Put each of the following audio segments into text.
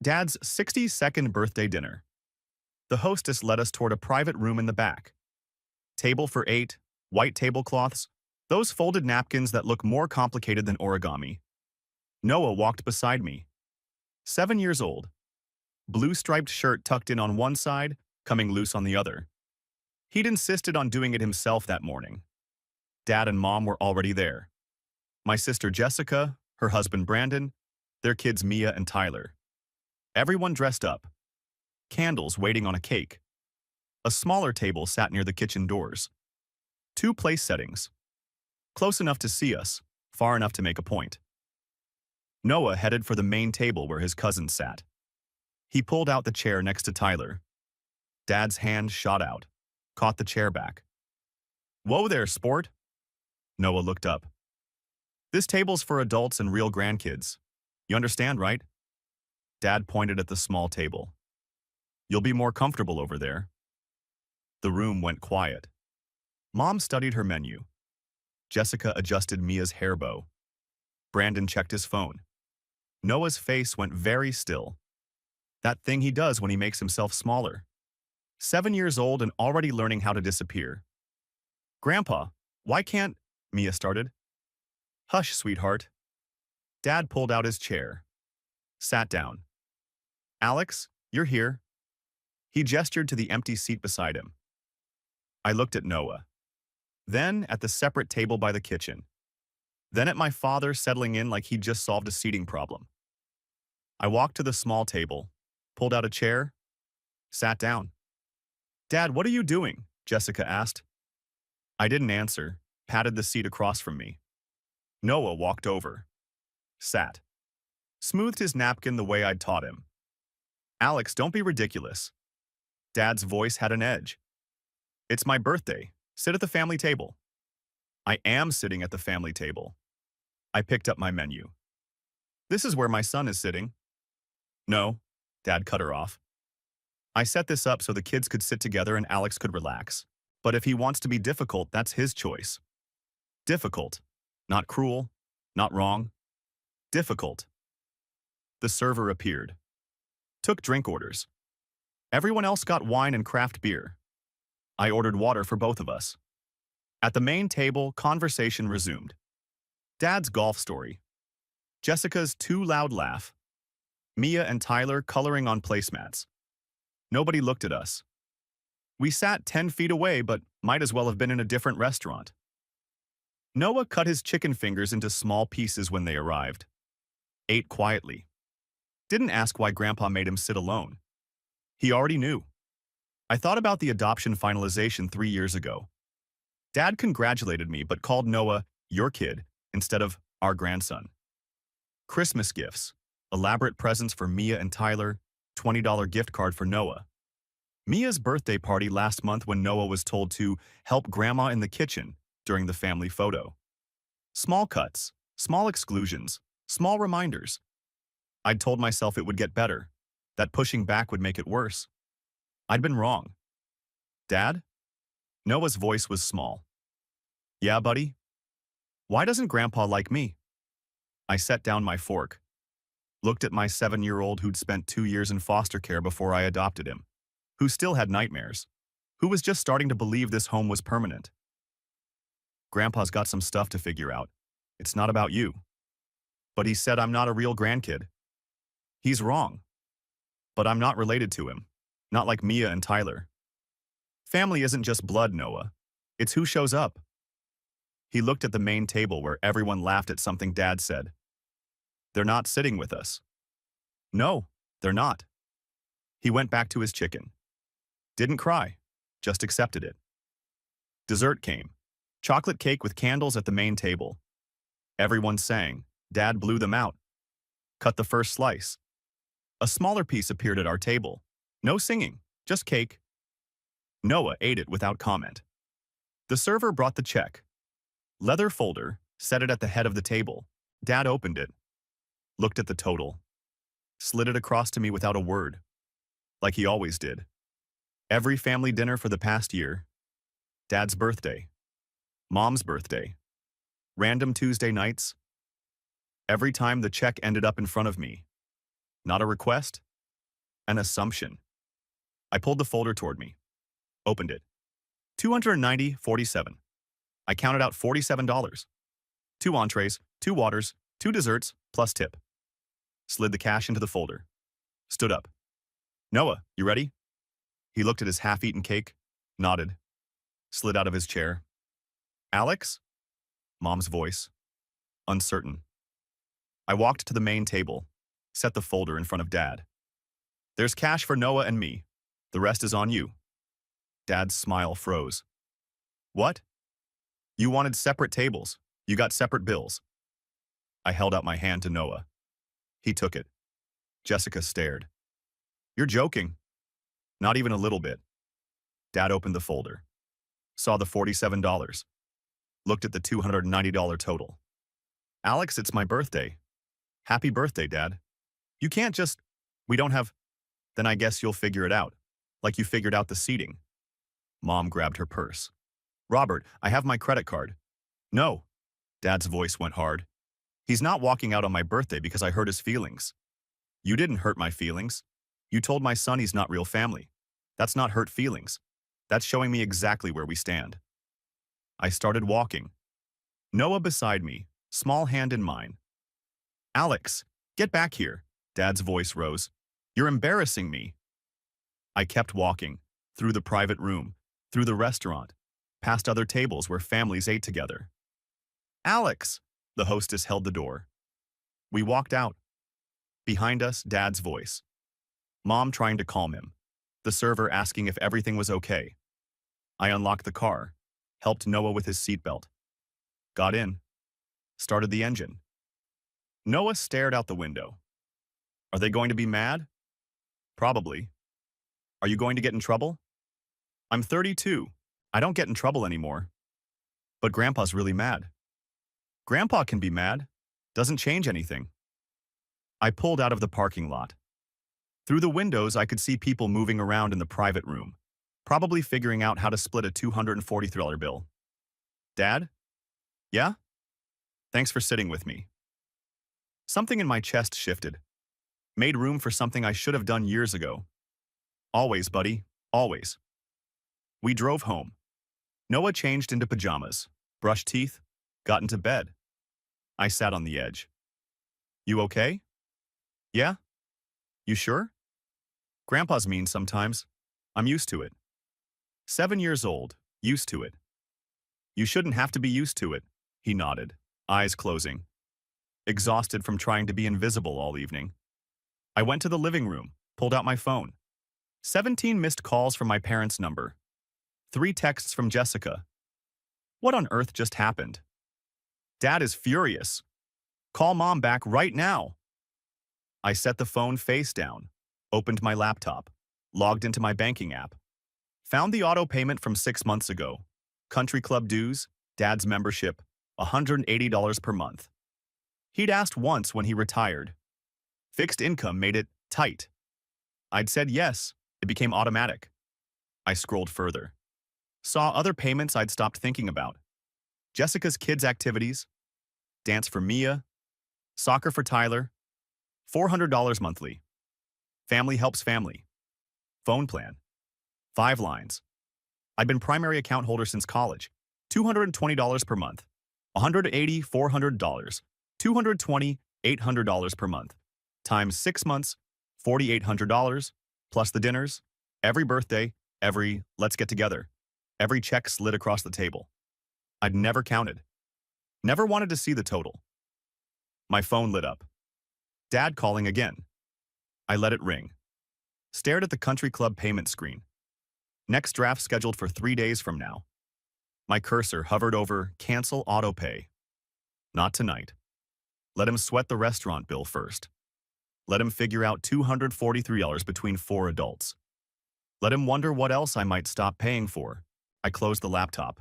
Dad's 62nd birthday dinner. The hostess led us toward a private room in the back. Table for 8, white tablecloths, those folded napkins that look more complicated than origami. Noah walked beside me. 7 years old. Blue striped shirt tucked in on one side, coming loose on the other. He'd insisted on doing it himself that morning. Dad and Mom were already there. My sister Jessica, her husband Brandon, their kids Mia and Tyler. Everyone dressed up. Candles waiting on a cake. A smaller table sat near the kitchen doors. 2 place settings. Close enough to see us, far enough to make a point. Noah headed for the main table where his cousins sat. He pulled out the chair next to Tyler. Dad's hand shot out, caught the chair back. "Whoa there, sport!" Noah looked up. "This table's for adults and real grandkids. You understand, right?" Dad pointed at the small table. "You'll be more comfortable over there." The room went quiet. Mom studied her menu. Jessica adjusted Mia's hair bow. Brandon checked his phone. Noah's face went very still. That thing he does when he makes himself smaller. 7 years old and already learning how to disappear. "Grandpa, why can't—" Mia started. "Hush, sweetheart." Dad pulled out his chair. Sat down. "Alex, you're here." He gestured to the empty seat beside him. I looked at Noah. Then at the separate table by the kitchen. Then at my father settling in like he'd just solved a seating problem. I walked to the small table, pulled out a chair, sat down. "Dad, what are you doing?" Jessica asked. I didn't answer, patted the seat across from me. Noah walked over. Sat. Smoothed his napkin the way I'd taught him. "Alex, don't be ridiculous." Dad's voice had an edge. "It's my birthday. Sit at the family table." I am sitting at the family table. I picked up my menu. "This is where my son is sitting." "No," Dad cut her off. "I set this up so the kids could sit together and Alex could relax. But if he wants to be difficult, that's his choice." Difficult. Not cruel. Not wrong. Difficult. The server appeared. Took drink orders. Everyone else got wine and craft beer. I ordered water for both of us. At the main table, conversation resumed. Dad's golf story. Jessica's too loud laugh. Mia and Tyler coloring on placemats. Nobody looked at us. We sat 10 feet away, but might as well have been in a different restaurant. Noah cut his chicken fingers into small pieces when they arrived. Ate quietly. Didn't ask why Grandpa made him sit alone. He already knew. I thought about the adoption finalization 3 years ago. Dad congratulated me but called Noah your kid instead of our grandson. Christmas gifts. Elaborate presents for Mia and Tyler. $20 gift card for Noah. Mia's birthday party last month when Noah was told to help Grandma in the kitchen during the family photo. Small cuts, small exclusions, small reminders. I'd told myself it would get better, that pushing back would make it worse. I'd been wrong. "Dad?" Noah's voice was small. "Yeah, buddy? Why doesn't Grandpa like me?" I set down my fork. Looked at my 7-year-old who'd spent 2 years in foster care before I adopted him, who still had nightmares, who was just starting to believe this home was permanent. "Grandpa's got some stuff to figure out. It's not about you." "But he said I'm not a real grandkid." "He's wrong. But I'm not related to him. Not like Mia and Tyler." "Family isn't just blood, Noah. It's who shows up." He looked at the main table where everyone laughed at something Dad said. "They're not sitting with us." "No, they're not." He went back to his chicken. Didn't cry, just accepted it. Dessert came. Chocolate cake with candles at the main table. Everyone sang. Dad blew them out. Cut the first slice. A smaller piece appeared at our table. No singing, just cake. Noah ate it without comment. The server brought the check. Leather folder, set it at the head of the table. Dad opened it. Looked at the total. Slid it across to me without a word. Like he always did. Every family dinner for the past year. Dad's birthday. Mom's birthday. Random Tuesday nights. Every time the check ended up in front of me. Not a request, An assumption. I pulled the folder toward me. Opened it. 290.47. I counted out $47. 2 entrees, 2 waters, 2 desserts, plus tip. Slid the cash into the folder. Stood up. Noah, you ready? He looked at his half-eaten cake, nodded, slid out of his chair. Alex? Mom's voice. Uncertain. I walked to the main table, set the folder in front of Dad. There's cash for Noah and me. The rest is on you. Dad's smile froze. What? You wanted separate tables. You got separate bills. I held out my hand to Noah. He took it. Jessica stared. You're joking. Not even a little bit. Dad opened the folder. Saw the $47. Looked at the $290 total. Alex, it's my birthday. Happy birthday, Dad. You can't just... We don't have... Then I guess you'll figure it out. Like you figured out the seating. Mom grabbed her purse. Robert, I have my credit card. No. Dad's voice went hard. He's not walking out on my birthday because I hurt his feelings. You didn't hurt my feelings. You told my son he's not real family. That's not hurt feelings. That's showing me exactly where we stand. I started walking. Noah beside me, small hand in mine. Alex, get back here. Dad's voice rose. You're embarrassing me. I kept walking, through the private room, through the restaurant, past other tables where families ate together. Alex! The hostess held the door. We walked out. Behind us, Dad's voice. Mom trying to calm him. The server asking if everything was okay. I unlocked the car, helped Noah with his seatbelt. Got in. Started the engine. Noah stared out the window. Are they going to be mad? Probably. Are you going to get in trouble? I'm 32. I don't get in trouble anymore. But Grandpa's really mad. Grandpa can be mad. Doesn't change anything. I pulled out of the parking lot. Through the windows, I could see people moving around in the private room, probably figuring out how to split a $243 bill. Dad? Yeah? Thanks for sitting with me. Something in my chest shifted. Made room for something I should have done years ago. Always, buddy, always. We drove home. Noah changed into pajamas, brushed teeth, got into bed. I sat on the edge. You okay? Yeah? You sure? Grandpa's mean sometimes. I'm used to it. 7 years old, used to it. You shouldn't have to be used to it, he nodded, eyes closing. Exhausted from trying to be invisible all evening. I went to the living room, pulled out my phone. 17 missed calls from my parents' number. 3 texts from Jessica. What on earth just happened? Dad is furious. Call Mom back right now. I set the phone face down, opened my laptop, logged into my banking app. Found the auto payment from 6 months ago. Country club dues, Dad's membership, $180 per month. He'd asked once when he retired. Fixed income made it tight. I'd said yes. It became automatic. I scrolled further. Saw other payments I'd stopped thinking about. Jessica's kids' activities, dance for Mia, soccer for Tyler, $400 monthly. Family helps family. Phone plan. 5 lines. I've been primary account holder since college. $220 per month. $180, $400. $220, $800 per month. Times 6 months, $4,800, plus the dinners, every birthday, every let's get together. Every check slid across the table. I'd never counted. Never wanted to see the total. My phone lit up. Dad calling again. I let it ring. Stared at the country club payment screen. Next draft scheduled for 3 days from now. My cursor hovered over cancel auto pay. Not tonight. Let him sweat the restaurant bill first. Let him figure out $243 between 4 adults. Let him wonder what else I might stop paying for. I closed the laptop.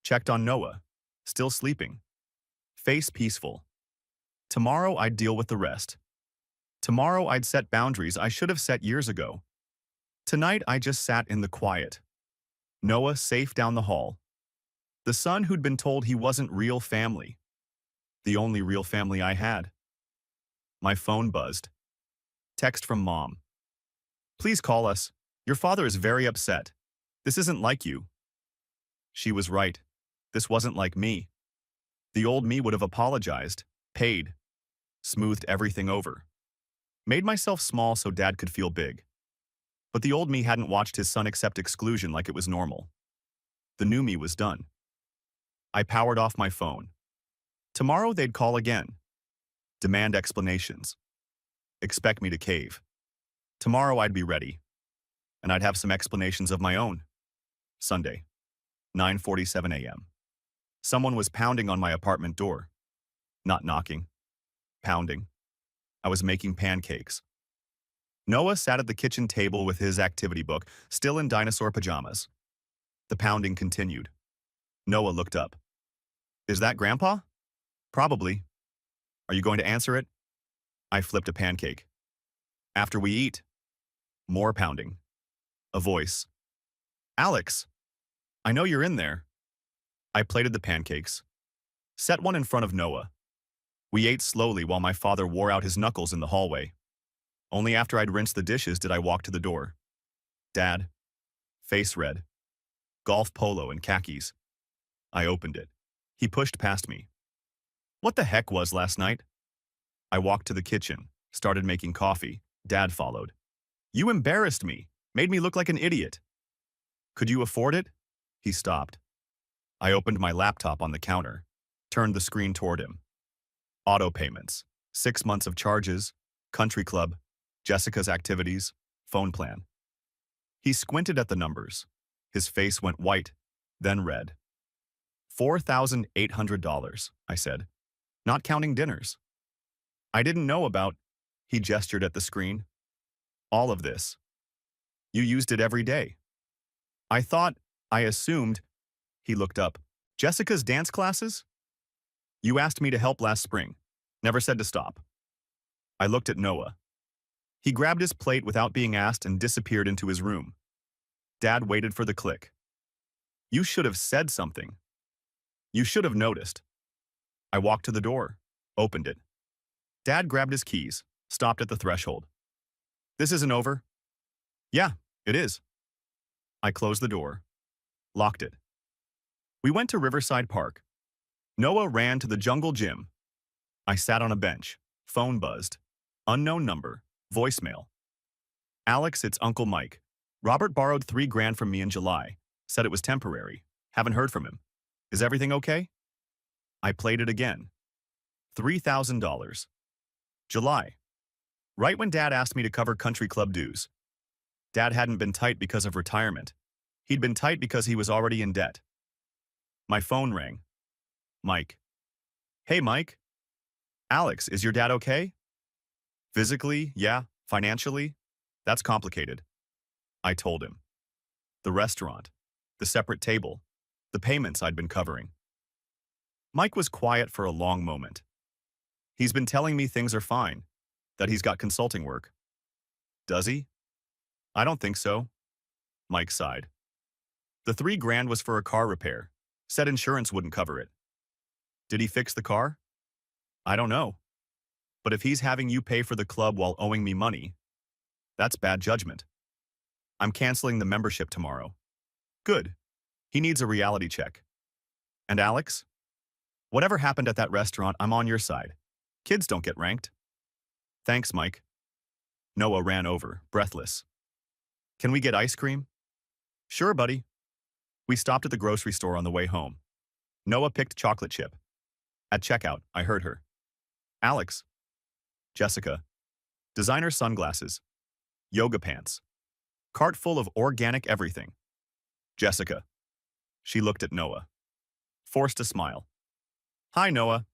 Checked on Noah. Still sleeping. Face peaceful. Tomorrow I'd deal with the rest. Tomorrow I'd set boundaries I should have set years ago. Tonight I just sat in the quiet. Noah safe down the hall. The son who'd been told he wasn't real family. The only real family I had. My phone buzzed. Text from Mom. Please call us. Your father is very upset. This isn't like you. She was right. This wasn't like me. The old me would have apologized, paid, smoothed everything over, made myself small so Dad could feel big. But the old me hadn't watched his son accept exclusion like it was normal. The new me was done. I powered off my phone. Tomorrow they'd call again. Demand explanations. Expect me to cave. Tomorrow I'd be ready. And I'd have some explanations of my own. Sunday, 9:47 a.m. Someone was pounding on my apartment door. Not knocking. Pounding. I was making pancakes. Noah sat at the kitchen table with his activity book, still in dinosaur pajamas. The pounding continued. Noah looked up. Is that Grandpa? Probably. Are you going to answer it? I flipped a pancake. After we eat. More pounding. A voice. Alex, I know you're in there. I plated the pancakes. Set one in front of Noah. We ate slowly while my father wore out his knuckles in the hallway. Only after I'd rinsed the dishes did I walk to the door. Dad. Face red. Golf polo and khakis. I opened it. He pushed past me. What the heck was last night? I walked to the kitchen, started making coffee. Dad followed. You embarrassed me, made me look like an idiot. Could you afford it? He stopped. I opened my laptop on the counter, turned the screen toward him. Auto payments, 6 months of charges, country club, Jessica's activities, phone plan. He squinted at the numbers. His face went white, then red. $4,800, I said, not counting dinners. I didn't know about, he gestured at the screen. All of this. You used it every day. I assumed, he looked up. Jessica's dance classes? You asked me to help last spring. Never said to stop. I looked at Noah. He grabbed his plate without being asked and disappeared into his room. Dad waited for the click. You should have said something. You should have noticed. I walked to the door, opened it. Dad grabbed his keys, stopped at the threshold. This isn't over? Yeah, it is. I closed the door, locked it. We went to Riverside Park. Noah ran to the jungle gym. I sat on a bench. Phone buzzed. Unknown number. Voicemail. Alex, it's Uncle Mike. Robert borrowed $3,000 from me in July. Said it was temporary. Haven't heard from him. Is everything okay? I played it again. $3,000. July. Right when Dad asked me to cover country club dues. Dad hadn't been tight because of retirement. He'd been tight because he was already in debt. My phone rang. Mike. Hey, Mike. Alex, is your dad okay? Physically, yeah. Financially, that's complicated. I told him. The restaurant, the separate table, the payments I'd been covering. Mike was quiet for a long moment. He's been telling me things are fine, that he's got consulting work. Does he? I don't think so. Mike sighed. The $3,000 was for a car repair. Said insurance wouldn't cover it. Did he fix the car? I don't know. But if he's having you pay for the club while owing me money, that's bad judgment. I'm canceling the membership tomorrow. Good. He needs a reality check. And Alex? Whatever happened at that restaurant, I'm on your side. Kids don't get ranked. Thanks, Mike. Noah ran over, breathless. Can we get ice cream? Sure, buddy. We stopped at the grocery store on the way home. Noah picked chocolate chip. At checkout, I heard her. Alex. Jessica. Designer sunglasses. Yoga pants. Cart full of organic everything. Jessica. She looked at Noah. Forced a smile. Hi, Noah.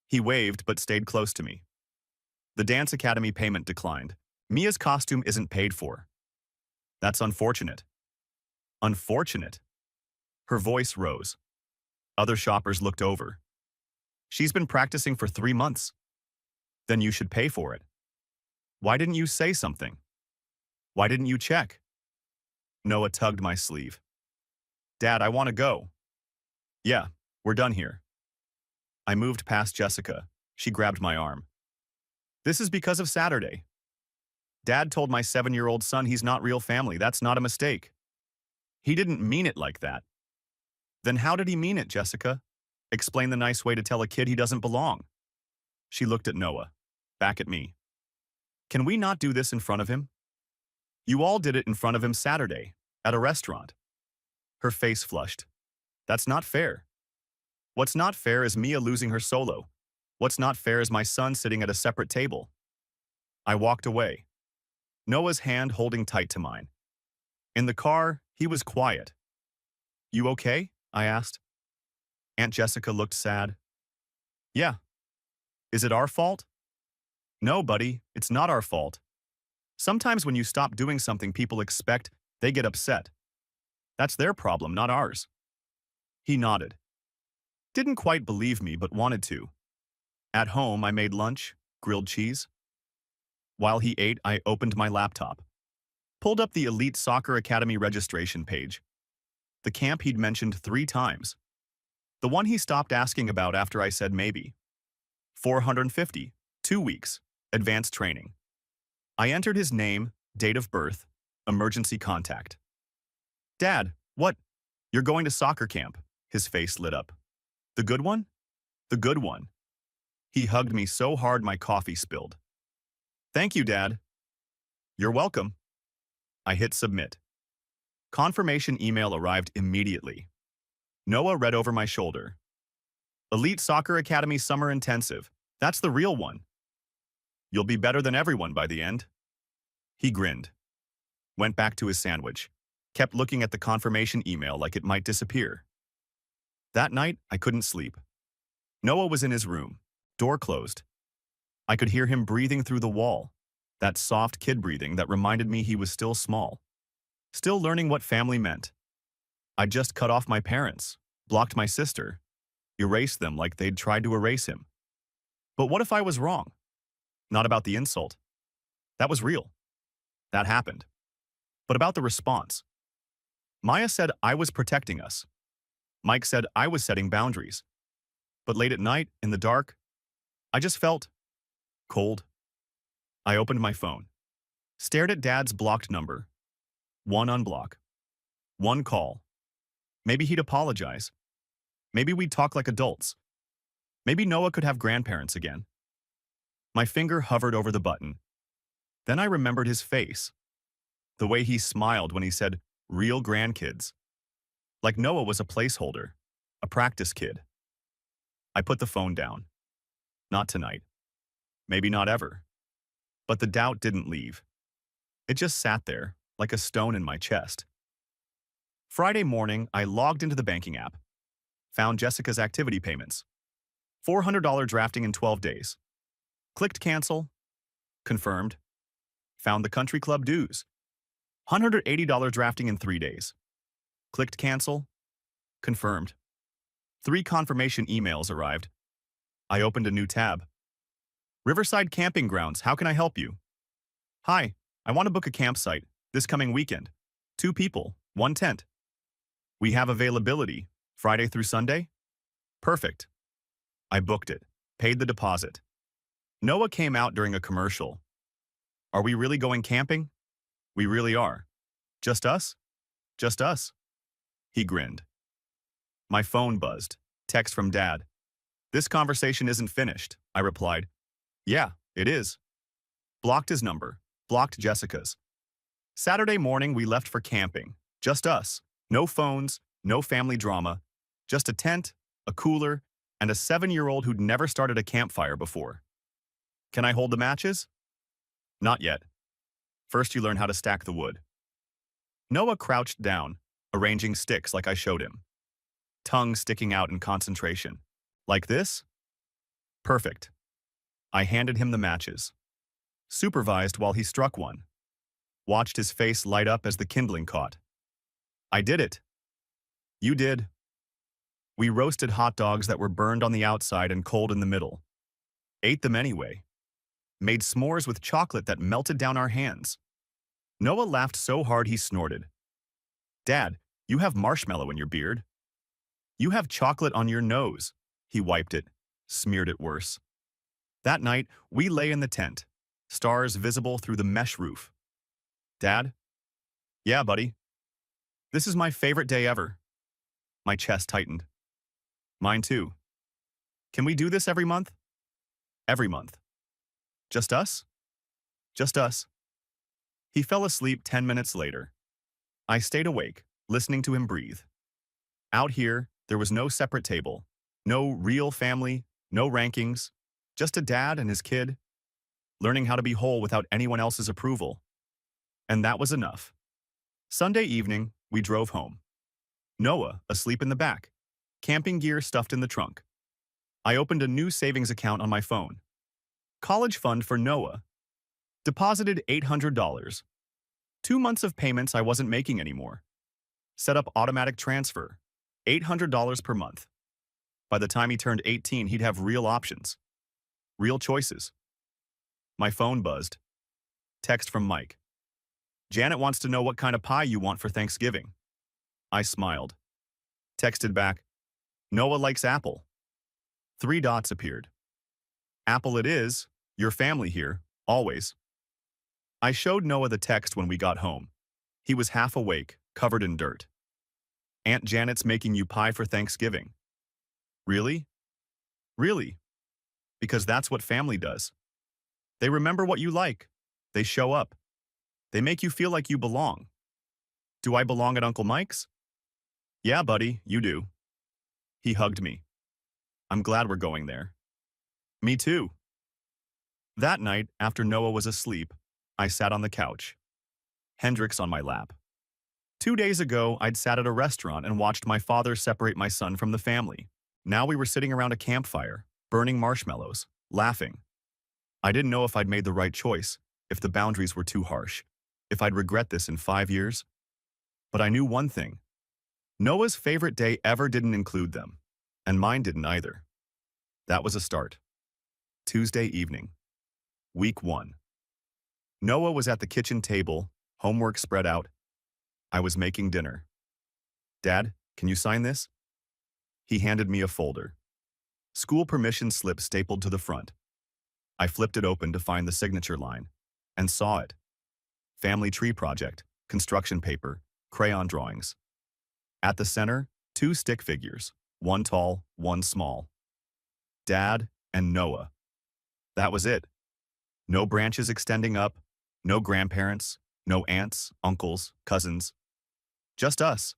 He waved but stayed close to me. The dance academy payment declined. Mia's costume isn't paid for. That's unfortunate. Unfortunate. Her voice rose. Other shoppers looked over. She's been practicing for 3 months. Then you should pay for it. Why didn't you say something? Why didn't you check? Noah tugged my sleeve. Dad, I want to go. Yeah, we're done here. I moved past Jessica. She grabbed my arm. This is because of Saturday. Dad told my 7-year-old son he's not real family. That's not a mistake. He didn't mean it like that. Then how did he mean it, Jessica? Explain the nice way to tell a kid he doesn't belong. She looked at Noah, back at me. Can we not do this in front of him? You all did it in front of him Saturday, at a restaurant. Her face flushed. That's not fair. What's not fair is Mia losing her solo. What's not fair is my son sitting at a separate table. I walked away, Noah's hand holding tight to mine. In the car, he was quiet. You okay? I asked. Aunt Jessica looked sad. Yeah. Is it our fault? No, buddy, it's not our fault. Sometimes when you stop doing something people expect, they get upset. That's their problem, not ours. He nodded. Didn't quite believe me, but wanted to. At home, I made lunch, grilled cheese. While he ate, I opened my laptop. Pulled up the Elite Soccer Academy registration page. The camp he'd mentioned 3 times. The one he stopped asking about after I said maybe. 450, 2 weeks, advanced training. I entered his name, date of birth, emergency contact. Dad, what? You're going to soccer camp. His face lit up. The good one? The good one. He hugged me so hard my coffee spilled. Thank you, Dad. You're welcome. I hit submit. Confirmation email arrived immediately. Noah read over my shoulder. Elite Soccer Academy Summer Intensive. That's the real one. You'll be better than everyone by the end. He grinned. Went back to his sandwich. Kept looking at the confirmation email like it might disappear. That night, I couldn't sleep. Noah was in his room, door closed. I could hear him breathing through the wall, that soft kid breathing that reminded me he was still small. Still learning what family meant. I'd just cut off my parents, blocked my sister, erased them like they'd tried to erase him. But what if I was wrong? Not about the insult. That was real. That happened. But about the response. Maya said I was protecting us. Mike said I was setting boundaries. But late at night, in the dark, I just felt cold. I opened my phone, stared at Dad's blocked number. 1 unblock. 1 call. Maybe he'd apologize. Maybe we'd talk like adults. Maybe Noah could have grandparents again. My finger hovered over the button. Then I remembered his face. The way he smiled when he said, real grandkids. Like Noah was a placeholder, a practice kid. I put the phone down. Not tonight. Maybe not ever. But the doubt didn't leave. It just sat there, like a stone in my chest. Friday morning, I logged into the banking app. Found Jessica's activity payments. $400 drafting in 12 days. Clicked cancel. Confirmed. Found the country club dues. $180 drafting in 3 days. Clicked cancel. Confirmed. 3 confirmation emails arrived. I opened a new tab. Riverside Camping Grounds, how can I help you? Hi, I want to book a campsite this coming weekend. 2 people, 1 tent. We have availability, Friday through Sunday? Perfect. I booked it, paid the deposit. Noah came out during a commercial. Are we really going camping? We really are. Just us? Just us. He grinned. My phone buzzed. Text from Dad. This conversation isn't finished, I replied. Yeah, it is. Blocked his number. Blocked Jessica's. Saturday morning, we left for camping. Just us. No phones, no family drama. Just a tent, a cooler, and a 7-year-old who'd never started a campfire before. Can I hold the matches? Not yet. First you learn how to stack the wood. Noah crouched down, arranging sticks like I showed him. Tongue sticking out in concentration. Like this? Perfect. I handed him the matches. Supervised while he struck one. Watched his face light up as the kindling caught. I did it. You did. We roasted hot dogs that were burned on the outside and cold in the middle. Ate them anyway. Made s'mores with chocolate that melted down our hands. Noah laughed so hard he snorted. Dad, you have marshmallow in your beard. You have chocolate on your nose. He wiped it, smeared it worse. That night, we lay in the tent. stars visible through the mesh roof. Dad? Yeah, buddy. This is my favorite day ever. My chest tightened. Mine too. Can we do this every month? Every month. Just us? Just us. He fell asleep 10 minutes later. I stayed awake, listening to him breathe. Out here, there was no separate table, no real family, no rankings, just a dad and his kid, learning how to be whole without anyone else's approval. And that was enough. Sunday evening, we drove home. Noah asleep in the back, camping gear stuffed in the trunk. I opened a new savings account on my phone. College fund for Noah. Deposited $800. 2 months of payments I wasn't making anymore. Set up automatic transfer. $800 per month. By the time he turned 18, he'd have real options. Real choices. My phone buzzed. Text from Mike. Janet wants to know what kind of pie you want for Thanksgiving. I smiled. Texted back. Noah likes apple. 3 dots appeared. Apple it is, your family here, always. I showed Noah the text when we got home. He was half awake, covered in dirt. Aunt Janet's making you pie for Thanksgiving. Really? Really? Because that's what family does. They remember what you like. They show up. They make you feel like you belong. Do I belong at Uncle Mike's? Yeah, buddy, you do. He hugged me. I'm glad we're going there. Me too. That night, after Noah was asleep, I sat on the couch. Hendrix on my lap. 2 days ago, I'd sat at a restaurant and watched my father separate my son from the family. Now we were sitting around a campfire, burning marshmallows, laughing. I didn't know if I'd made the right choice, if the boundaries were too harsh, if I'd regret this in 5 years. But I knew one thing. Noah's favorite day ever didn't include them, and mine didn't either. That was a start. Tuesday evening. Week 1. Noah was at the kitchen table, homework spread out. I was making dinner. Dad, can you sign this? He handed me a folder. School permission slip stapled to the front. I flipped it open to find the signature line, and saw it. Family tree project, construction paper, crayon drawings. At the center, 2 stick figures, one tall, one small. Dad and Noah. That was it. No branches extending up, no grandparents, no aunts, uncles, cousins. Just us.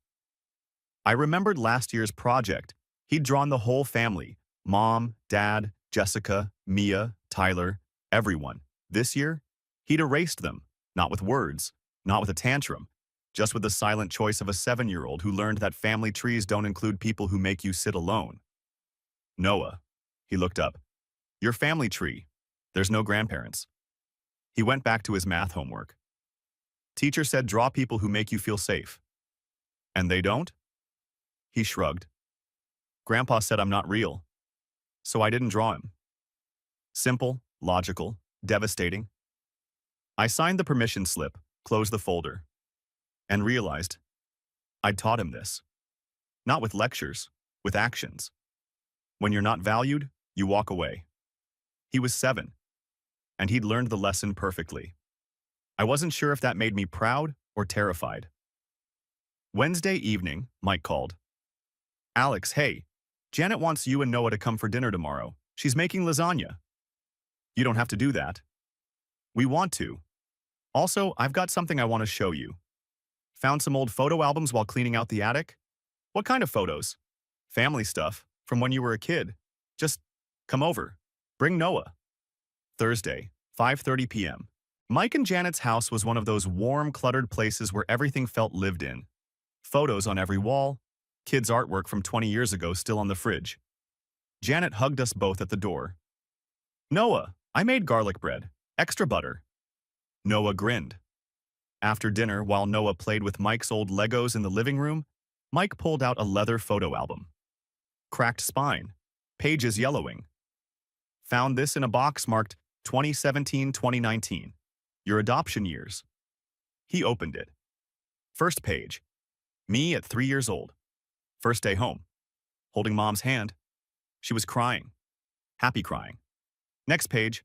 I remembered last year's project. He'd drawn the whole family, Mom, Dad, Jessica, Mia, Tyler, everyone. This year, he'd erased them, not with words, not with a tantrum, just with the silent choice of a 7-year-old who learned that family trees don't include people who make you sit alone. Noah. He looked up. Your family tree. There's no grandparents. He went back to his math homework. Teacher said draw people who make you feel safe. And they don't? He shrugged. Grandpa said I'm not real. So I didn't draw him. Simple, logical, devastating. I signed the permission slip, closed the folder, and realized I'd taught him this. Not with lectures, with actions. When you're not valued, you walk away. He was 7, and he'd learned the lesson perfectly. I wasn't sure if that made me proud or terrified. Wednesday evening, Mike called. Alex, hey, Janet wants you and Noah to come for dinner tomorrow. She's making lasagna. You don't have to do that. We want to. Also, I've got something I want to show you. Found some old photo albums while cleaning out the attic? What kind of photos? Family stuff, from when you were a kid. Just come over. Bring Noah. Thursday, 5:30 p.m. Mike and Janet's house was one of those warm, cluttered places where everything felt lived in. Photos on every wall, kids' artwork from 20 years ago still on the fridge. Janet hugged us both at the door. Noah, I made garlic bread, extra butter. Noah grinned. After dinner, while Noah played with Mike's old Legos in the living room, Mike pulled out a leather photo album. Cracked spine, pages yellowing. Found this in a box marked 2017-2019, your adoption years. He opened it. First page, me at 3 years old. First day home, holding Mom's hand. She was crying, happy crying. Next page,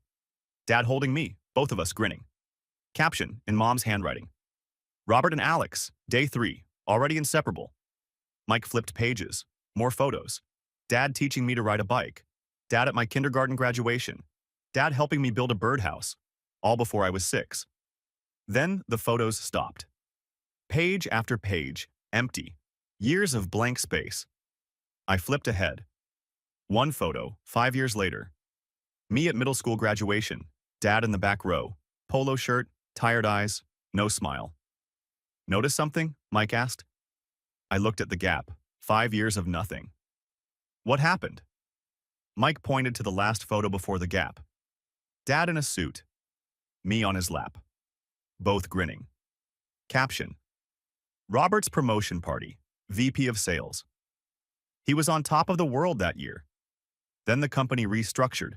Dad holding me, both of us grinning. Caption, in Mom's handwriting. Robert and Alex, day 3, already inseparable. Mike flipped pages. More photos. Dad teaching me to ride a bike. Dad at my kindergarten graduation. Dad helping me build a birdhouse. All before I was 6. Then the photos stopped. Page after page, empty. Years of blank space. I flipped ahead. One photo, 5 years later. Me at middle school graduation. Dad in the back row. Polo shirt, tired eyes, no smile. Notice something? Mike asked. I looked at the gap. 5 years of nothing. What happened? Mike pointed to the last photo before the gap. Dad in a suit. Me on his lap. Both grinning. Caption. Robert's promotion party. VP of Sales. He was on top of the world that year. Then the company restructured.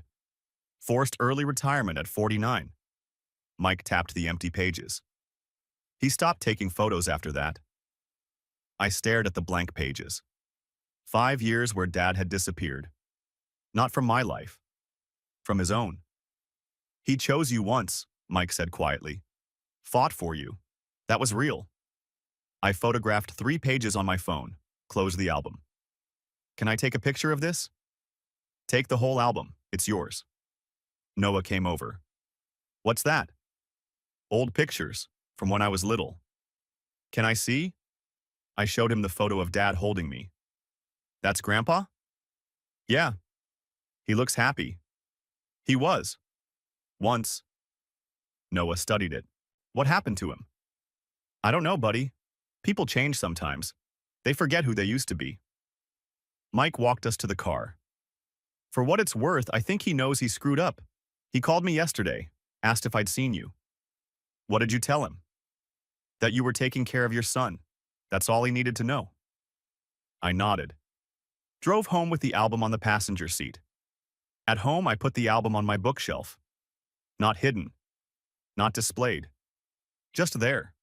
Forced early retirement at 49. Mike tapped the empty pages. He stopped taking photos after that. I stared at the blank pages. 5 years where Dad had disappeared. Not from my life. From his own. He chose you once, Mike said quietly. Fought for you. That was real. I photographed 3 pages on my phone. Closed the album. Can I take a picture of this? Take the whole album. It's yours. Noah came over. What's that? Old pictures, from when I was little. Can I see? I showed him the photo of Dad holding me. That's Grandpa? Yeah. He looks happy. He was. Once. Noah studied it. What happened to him? I don't know, buddy. People change sometimes. They forget who they used to be. Mike walked us to the car. For what it's worth, I think he knows he screwed up. He called me yesterday, asked if I'd seen you. What did you tell him? That you were taking care of your son. That's all he needed to know. I nodded. Drove home with the album on the passenger seat. At home, I put the album on my bookshelf. Not hidden. Not displayed. Just there.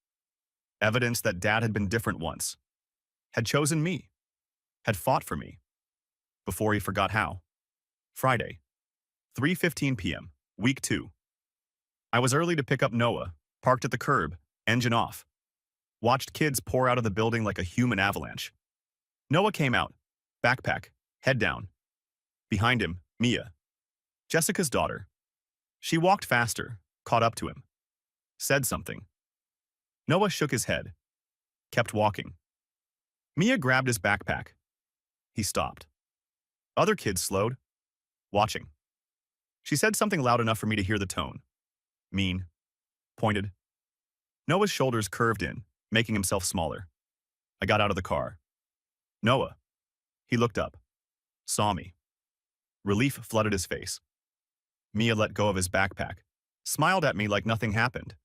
Evidence that Dad had been different once. Had chosen me. Had fought for me. Before he forgot how. Friday. 3:15 p.m. Week 2. I was early to pick up Noah, parked at the curb, engine off. Watched kids pour out of the building like a human avalanche. Noah came out, backpack, head down. Behind him, Mia. Jessica's daughter. She walked faster, caught up to him. Said something. Noah shook his head. Kept walking. Mia grabbed his backpack. He stopped. Other kids slowed. Watching. She said something loud enough for me to hear the tone. Mean. Pointed. Noah's shoulders curved in, making himself smaller. I got out of the car. Noah. He looked up. Saw me. Relief flooded his face. Mia let go of his backpack. Smiled at me like nothing happened.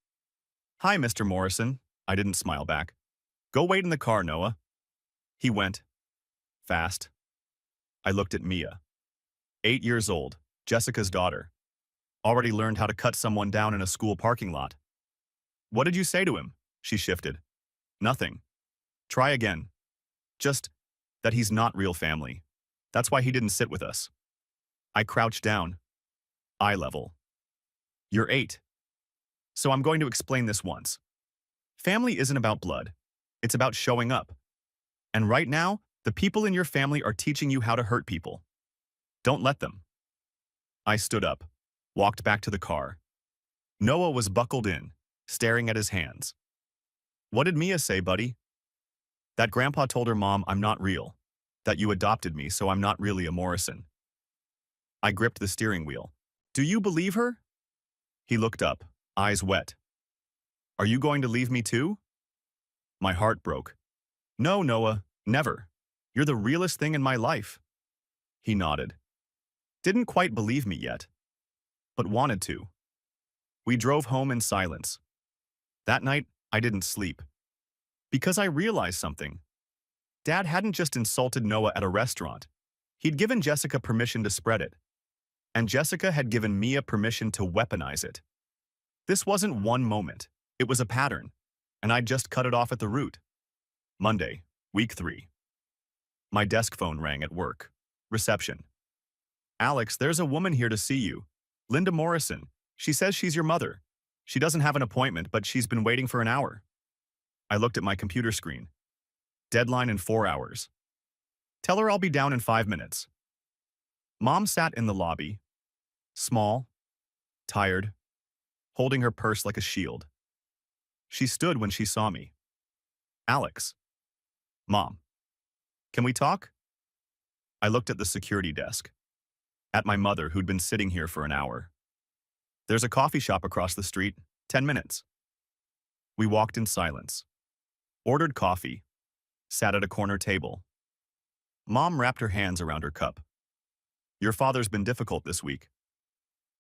Hi, Mr. Morrison. I didn't smile back. Go wait in the car, Noah. He went. Fast. I looked at Mia. 8 years old, Jessica's daughter. Already learned how to cut someone down in a school parking lot. What did you say to him? She shifted. Nothing. Try again. Just that he's not real family. That's why he didn't sit with us. I crouched down. Eye level. You're 8. So I'm going to explain this once. Family isn't about blood. It's about showing up. And right now, the people in your family are teaching you how to hurt people. Don't let them. I stood up, walked back to the car. Noah was buckled in, staring at his hands. What did Mia say, buddy? That Grandpa told her mom I'm not real. That you adopted me, so I'm not really a Morrison. I gripped the steering wheel. Do you believe her? He looked up, eyes wet. Are you going to leave me too? My heart broke. No, Noah, never. You're the realest thing in my life. He nodded. Didn't quite believe me yet, but wanted to. We drove home in silence. That night, I didn't sleep. Because I realized something. Dad hadn't just insulted Noah at a restaurant. He'd given Jessica permission to spread it. And Jessica had given Mia permission to weaponize it. This wasn't one moment. It was a pattern. And I'd just cut it off at the root. Monday, week 3. My desk phone rang at work. Reception. Alex, there's a woman here to see you. Linda Morrison. She says she's your mother. She doesn't have an appointment, but she's been waiting for an hour. I looked at my computer screen. Deadline in 4 hours. Tell her I'll be down in 5 minutes. Mom sat in the lobby, small, tired, holding her purse like a shield. She stood when she saw me. Alex. Mom. Can we talk? I looked at the security desk. At my mother, who'd been sitting here for an hour. There's a coffee shop across the street, 10 minutes. We walked in silence. Ordered coffee. Sat at a corner table. Mom wrapped her hands around her cup. Your father's been difficult this week.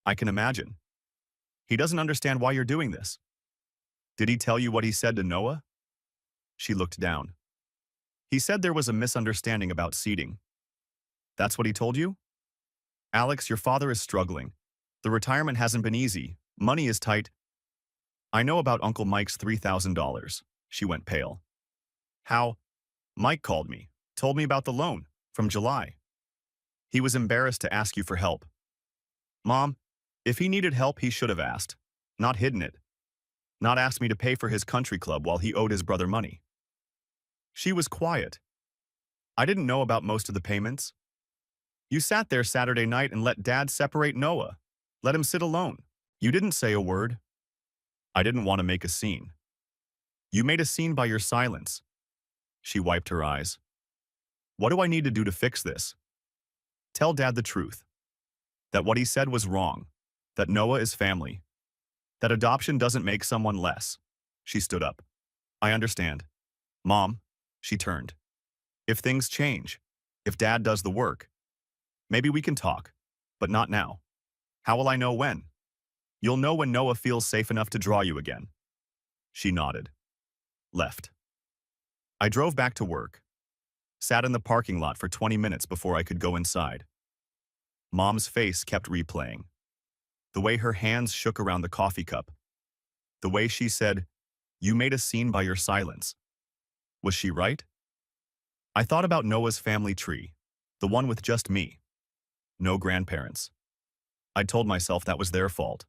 I can imagine. He doesn't understand why you're doing this. Did he tell you what he said to Noah? She looked down. He said there was a misunderstanding about seating. That's what he told you? Alex, your father is struggling. The retirement hasn't been easy. Money is tight. I know about Uncle Mike's $3,000. She went pale. How? Mike called me, told me about the loan, from July. He was embarrassed to ask you for help. Mom, if he needed help, he should have asked, not hidden it. Not asked me to pay for his country club while he owed his brother money. She was quiet. I didn't know about most of the payments. You sat there Saturday night and let Dad separate Noah. Let him sit alone. You didn't say a word. I didn't want to make a scene. You made a scene by your silence. She wiped her eyes. What do I need to do to fix this? Tell Dad the truth. That what he said was wrong. That Noah is family. That adoption doesn't make someone less. She stood up. I understand. Mom, she turned. If things change, if Dad does the work, maybe we can talk, but not now. How will I know when? You'll know when Noah feels safe enough to draw you again. She nodded. Left. I drove back to work. Sat in the parking lot for 20 minutes before I could go inside. Mom's face kept replaying. The way her hands shook around the coffee cup. The way she said, "You made a scene by your silence." Was she right? I thought about Noah's family tree, the one with just me. No grandparents. I told myself that was their fault.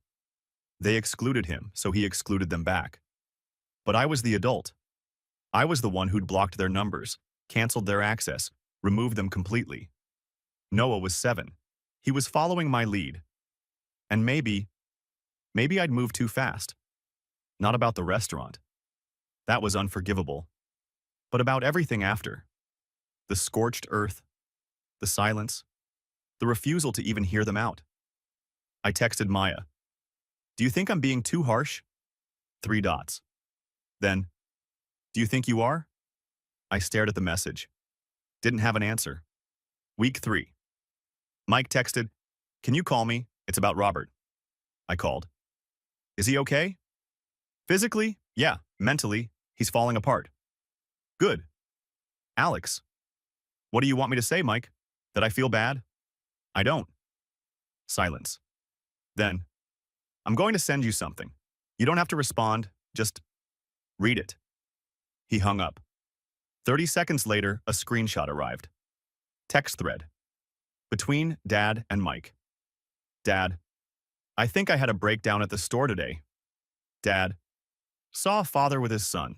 They excluded him, so he excluded them back. But I was the adult. I was the one who'd blocked their numbers, canceled their access, removed them completely. Noah was 7. He was following my lead. And maybe I'd moved too fast. Not about the restaurant. That was unforgivable. But about everything after. The scorched earth, the silence, the refusal to even hear them out. I texted Maya. Do you think I'm being too harsh? 3 dots. Then, do you think you are? I stared at the message. Didn't have an answer. Week 3. Mike texted, can you call me? It's about Robert. I called. Is he okay? Physically? Yeah. Mentally, he's falling apart. Good. Alex. What do you want me to say, Mike? That I feel bad? I don't. Silence. Then, I'm going to send you something. You don't have to respond, just read it. He hung up. 30 seconds later, a screenshot arrived. Text thread. Between Dad and Mike. Dad. I think I had a breakdown at the store today. Dad. Saw a father with his son.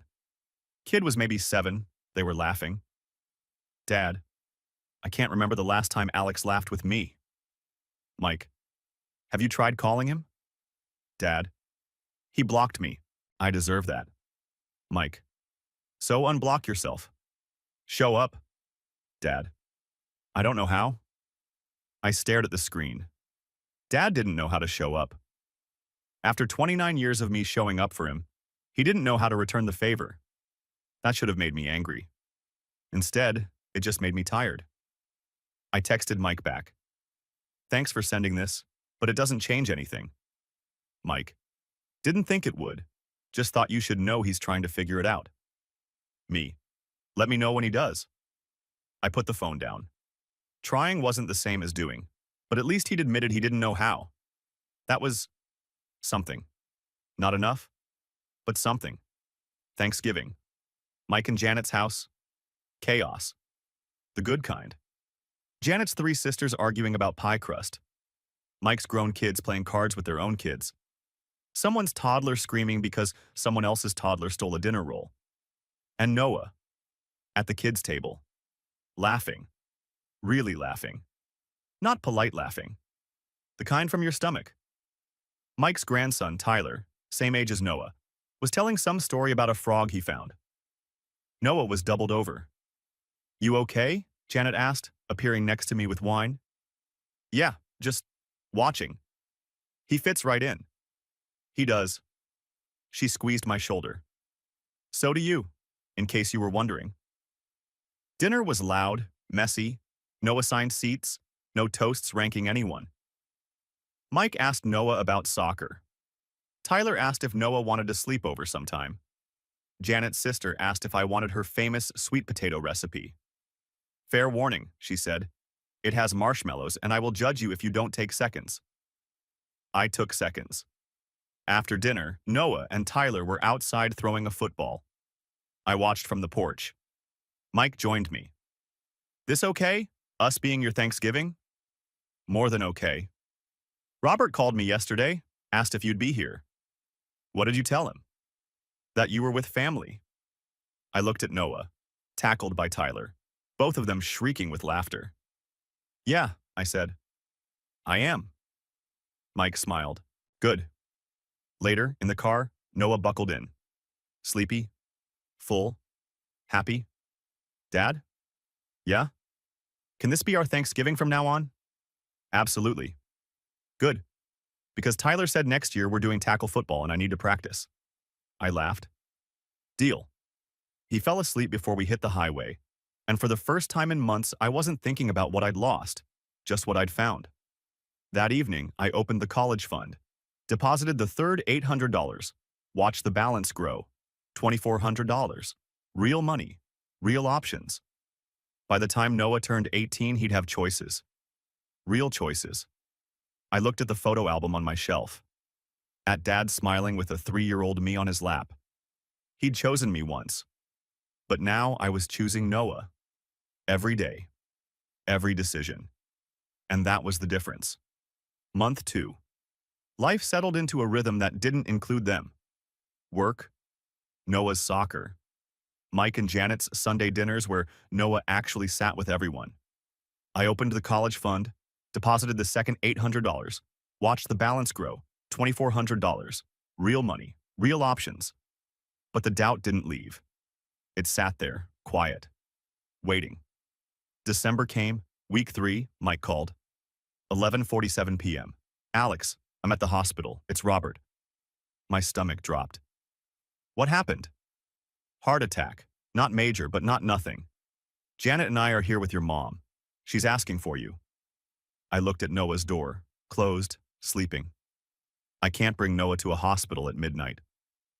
Kid was maybe 7. They were laughing. Dad. I can't remember the last time Alex laughed with me. Mike. Have you tried calling him? Dad. He blocked me. I deserve that. Mike. So unblock yourself. Show up. Dad. I don't know how. I stared at the screen. Dad didn't know how to show up. After 29 years of me showing up for him, he didn't know how to return the favor. That should have made me angry. Instead, it just made me tired. I texted Mike back. Thanks for sending this, but it doesn't change anything. Mike. Didn't think it would. Just thought you should know he's trying to figure it out. Me. Let me know when he does. I put the phone down. Trying wasn't the same as doing, but at least he'd admitted he didn't know how. That was something. Not enough, but something. Thanksgiving. Mike and Janet's house. Chaos. The good kind. Janet's 3 sisters arguing about pie crust. Mike's grown kids playing cards with their own kids. Someone's toddler screaming because someone else's toddler stole a dinner roll. And Noah, at the kids' table, laughing, really laughing. Not polite laughing, the kind from your stomach. Mike's grandson, Tyler, same age as Noah, was telling some story about a frog he found. Noah was doubled over. "You okay?" Janet asked, appearing next to me with wine. "Yeah, just watching. He fits right in." "He does." She squeezed my shoulder. "So do you, in case you were wondering." Dinner was loud, messy, no assigned seats, no toasts ranking anyone. Mike asked Noah about soccer. Tyler asked if Noah wanted to sleep over sometime. Janet's sister asked if I wanted her famous sweet potato recipe. "Fair warning," she said. "It has marshmallows, and I will judge you if you don't take seconds." I took seconds. After dinner, Noah and Tyler were outside throwing a football. I watched from the porch. Mike joined me. "This okay? Us being your Thanksgiving?" "More than okay." "Robert called me yesterday, asked if you'd be here." "What did you tell him?" "That you were with family." I looked at Noah, tackled by Tyler, both of them shrieking with laughter. "Yeah," I said. "I am." Mike smiled. "Good." Later, in the car, Noah buckled in. "Sleepy? Full? Happy? Dad?" "Yeah? Can this be our Thanksgiving from now on?" "Absolutely." "Good. Because Tyler said next year we're doing tackle football and I need to practice." I laughed. "Deal." He fell asleep before we hit the highway, and for the first time in months I wasn't thinking about what I'd lost, just what I'd found. That evening, I opened the college fund, deposited the third $800, watched the balance grow, $2,400. Real money, real options. By the time Noah turned 18, he'd have choices. Real choices. I looked at the photo album on my shelf. At Dad smiling with a 3-year-old me on his lap. He'd chosen me once. But now I was choosing Noah. Every day. Every decision. And that was the difference. Month 2. Life settled into a rhythm that didn't include them. Work, Noah's soccer, Mike and Janet's Sunday dinners where Noah actually sat with everyone. I opened the college fund, deposited the second $800, watched the balance grow, $2,400. Real money, real options. But the doubt didn't leave. It sat there, quiet, waiting. December came, week 3, Mike called. 11:47 p.m. "Alex, I'm at the hospital. It's Robert." My stomach dropped. "What happened?" "Heart attack. Not major, but not nothing. Janet and I are here with your mom. She's asking for you." I looked at Noah's door, closed, sleeping. I can't bring Noah to a hospital at midnight.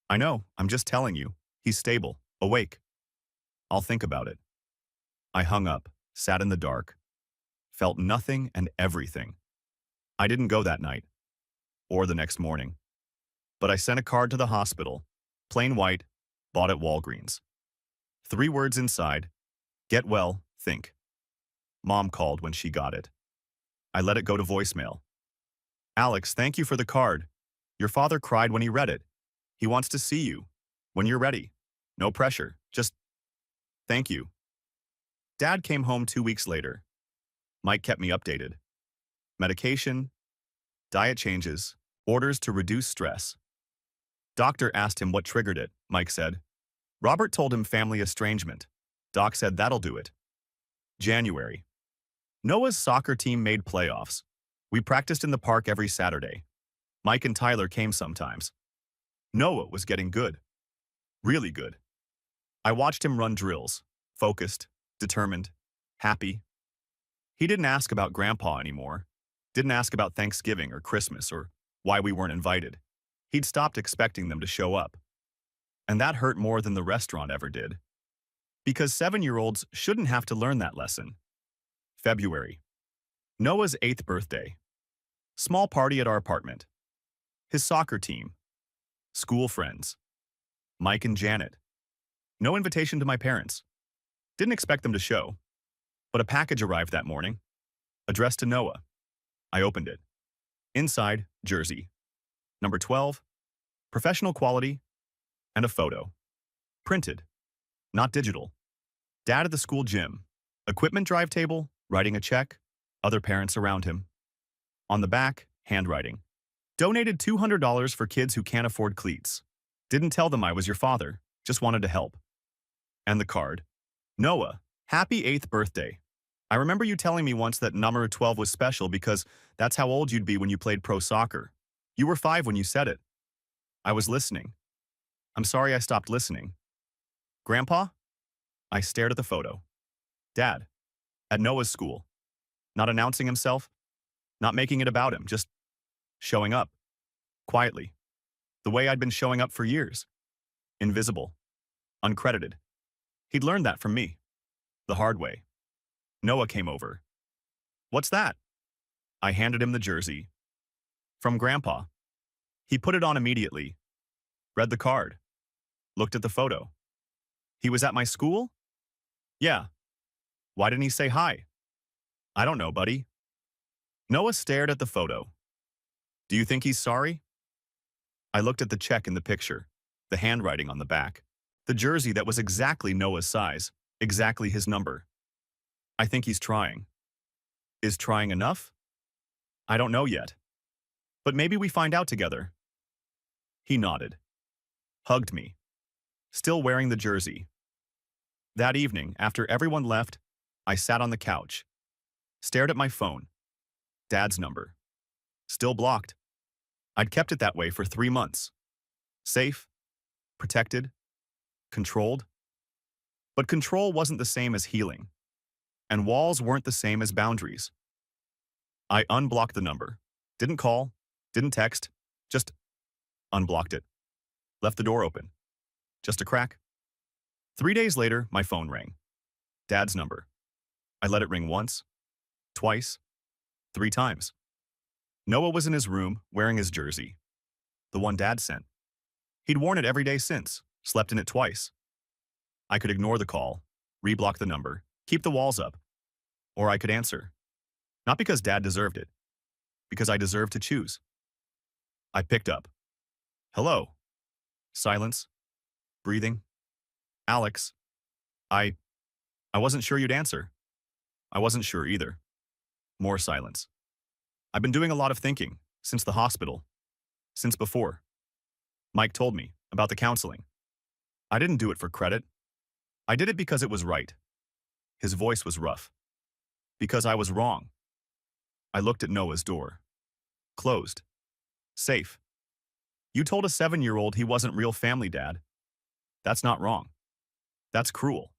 "I know, I'm just telling you. He's stable, awake." "I'll think about it." I hung up, sat in the dark, felt nothing and everything. I didn't go that night, or the next morning. But I sent a card to the hospital, plain white, bought at Walgreens. 3 words inside: "Get well, think." Mom called when she got it. I let it go to voicemail. "Alex, thank you for the card. Your father cried when he read it. He wants to see you. When you're ready. No pressure. Just thank you." Dad came home 2 weeks later. Mike kept me updated. Medication, diet changes, orders to reduce stress. Doctor asked him what triggered it, Mike said. Robert told him family estrangement. Doc said that'll do it. January. Noah's soccer team made playoffs. We practiced in the park every Saturday. Mike and Tyler came sometimes. Noah was getting good. Really good. I watched him run drills, focused, determined, happy. He didn't ask about Grandpa anymore. Didn't ask about Thanksgiving or Christmas or why we weren't invited. He'd stopped expecting them to show up. And that hurt more than the restaurant ever did. Because 7-year-olds shouldn't have to learn that lesson. February. Noah's 8th birthday. Small party at our apartment. His soccer team. School friends. Mike and Janet. No invitation to my parents. Didn't expect them to show. But a package arrived that morning. Addressed to Noah. I opened it. Inside, jersey. Number 12, Professional quality, and a photo. Printed, not digital. Dad at the school gym. Equipment drive table, writing a check, other parents around him. On the back, handwriting. Donated $200 for kids who can't afford cleats. Didn't tell them I was your father, just wanted to help. And the card. Noah, happy 8th birthday. I remember you telling me once that number 12 was special because that's how old you'd be when you played pro soccer. You were 5 when you said it. I was listening. I'm sorry I stopped listening. Grandpa? I stared at the photo. Dad. At Noah's school. Not announcing himself. Not making it about him, just showing up. Quietly. The way I'd been showing up for years. Invisible. Uncredited. He'd learned that from me. The hard way. Noah came over. What's that? I handed him the jersey. From Grandpa. He put it on immediately. Read the card. Looked at the photo. He was at my school? Yeah. Why didn't he say hi? I don't know, buddy. Noah stared at the photo. Do you think he's sorry? I looked at the check in the picture, the handwriting on the back, the jersey that was exactly Noah's size, exactly his number. I think he's trying. Is trying enough? I don't know yet. But maybe we find out together. He nodded. Hugged me. Still wearing the jersey. That evening, after everyone left, I sat on the couch. Stared at my phone. Dad's number. Still blocked. I'd kept it that way for 3 months. Safe. Protected. Controlled. But control wasn't the same as healing. And walls weren't the same as boundaries. I unblocked the number. Didn't call. Didn't text. Just unblocked it. Left the door open. Just a crack. 3 days later, my phone rang. Dad's number. I let it ring once. Twice. 3 times. Noah was in his room, wearing his jersey. The one Dad sent. He'd worn it every day since, slept in it twice. I could ignore the call, reblock the number, keep the walls up. Or I could answer. Not because Dad deserved it. Because I deserved to choose. I picked up. Hello. Silence. Breathing. Alex. I wasn't sure you'd answer. I wasn't sure either. More silence. I've been doing a lot of thinking, since the hospital. Since before. Mike told me about the counseling. I didn't do it for credit. I did it because it was right. His voice was rough. Because I was wrong. I looked at Noah's door. Closed. Safe. You told a 7-year-old he wasn't real family, Dad. That's not wrong. That's cruel.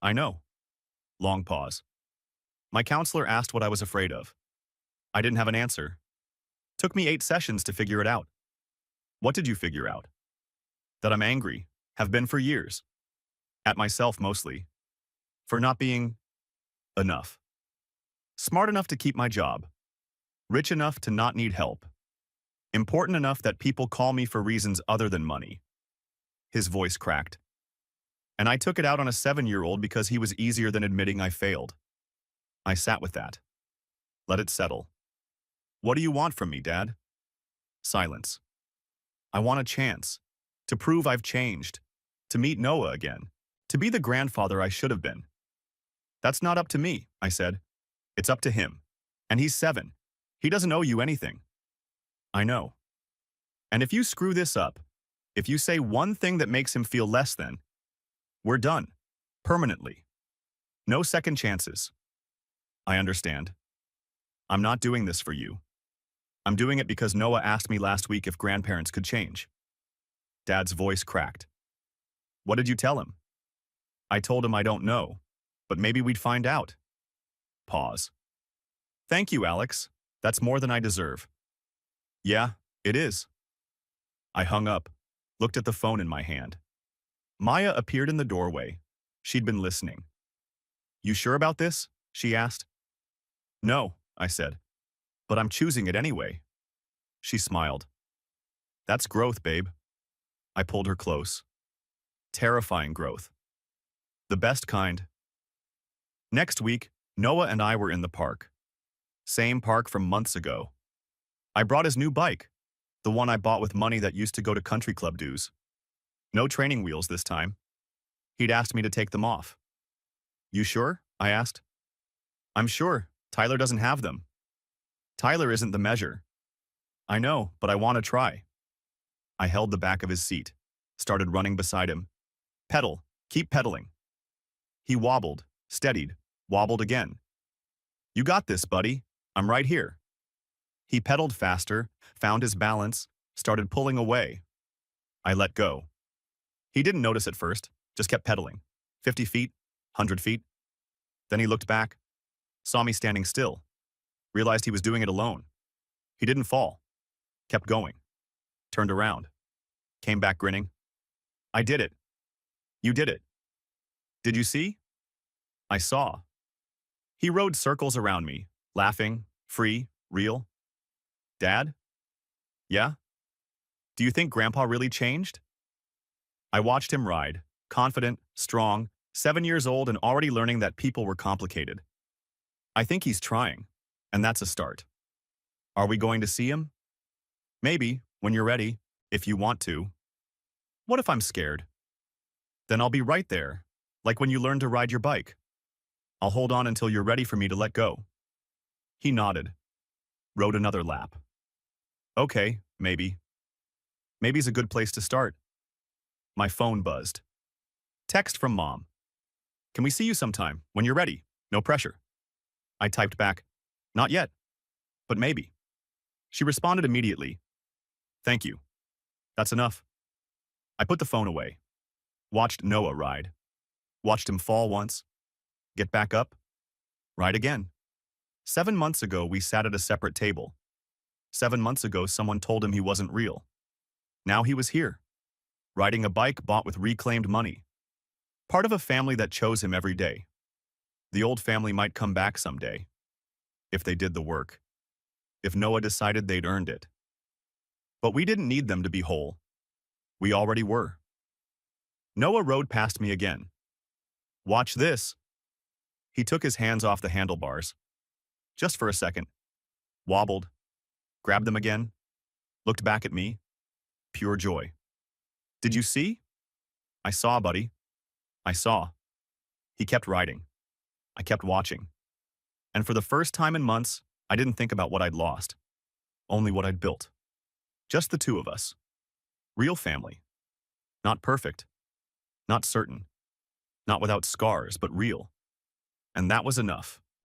I know. Long pause. My counselor asked what I was afraid of. I didn't have an answer. Took me 8 sessions to figure it out. What did you figure out? That I'm angry, have been for years. At myself mostly. For not being enough. Smart enough to keep my job. Rich enough to not need help. Important enough that people call me for reasons other than money. His voice cracked. And I took it out on a 7-year-old because he was easier than admitting I failed. I sat with that. Let it settle. What do you want from me, Dad? Silence. I want a chance. To prove I've changed. To meet Noah again. To be the grandfather I should have been. That's not up to me, I said. It's up to him. And he's 7. He doesn't owe you anything. I know. And if you screw this up, if you say one thing that makes him feel less than, we're done. Permanently. No second chances. I understand. I'm not doing this for you. I'm doing it because Noah asked me last week if grandparents could change. Dad's voice cracked. What did you tell him? I told him I don't know, but maybe we'd find out. Pause. Thank you, Alex. That's more than I deserve. Yeah, it is. I hung up, looked at the phone in my hand. Maya appeared in the doorway. She'd been listening. You sure about this? She asked. No, I said. But I'm choosing it anyway. She smiled. That's growth, babe. I pulled her close. Terrifying growth. The best kind. Next week, Noah and I were in the park. Same park from months ago. I brought his new bike. The one I bought with money that used to go to country club dues. No training wheels this time. He'd asked me to take them off. You sure? I asked. I'm sure. Tyler doesn't have them. Tyler isn't the measure. I know, but I want to try. I held the back of his seat, started running beside him. Pedal. Keep pedaling. He wobbled, steadied, wobbled again. You got this, buddy. I'm right here. He pedaled faster, found his balance, started pulling away. I let go. He didn't notice at first, just kept pedaling. 50 feet, 100 feet. Then he looked back, saw me standing still, realized he was doing it alone. He didn't fall, kept going, turned around, came back grinning. I did it. You did it. Did you see? I saw. He rode circles around me, laughing, free, real. Dad? Yeah? Do you think Grandpa really changed? I watched him ride, confident, strong, 7 years old and already learning that people were complicated. I think he's trying, and that's a start. Are we going to see him? Maybe, when you're ready, if you want to. What if I'm scared? Then I'll be right there, like when you learn to ride your bike. I'll hold on until you're ready for me to let go. He nodded, rode another lap. Okay, maybe. Maybe's a good place to start. My phone buzzed. Text from Mom. Can we see you sometime, when you're ready? No pressure. I typed back, not yet, but maybe. She responded immediately. Thank you. That's enough. I put the phone away. Watched Noah ride. Watched him fall once. Get back up. Ride again. 7 months ago, we sat at a separate table. 7 months ago, someone told him he wasn't real. Now he was here, riding a bike bought with reclaimed money. Part of a family that chose him every day. The old family might come back someday, if they did the work, if Noah decided they'd earned it. But we didn't need them to be whole. We already were. Noah rode past me again. Watch this. He took his hands off the handlebars. Just for a second. Wobbled. Grabbed them again. Looked back at me. Pure joy. Did you see? I saw, buddy. I saw. He kept riding. I kept watching. And for the first time in months, I didn't think about what I'd lost. Only what I'd built. Just the two of us. Real family. Not perfect. Not certain. Not without scars, but real. And that was enough.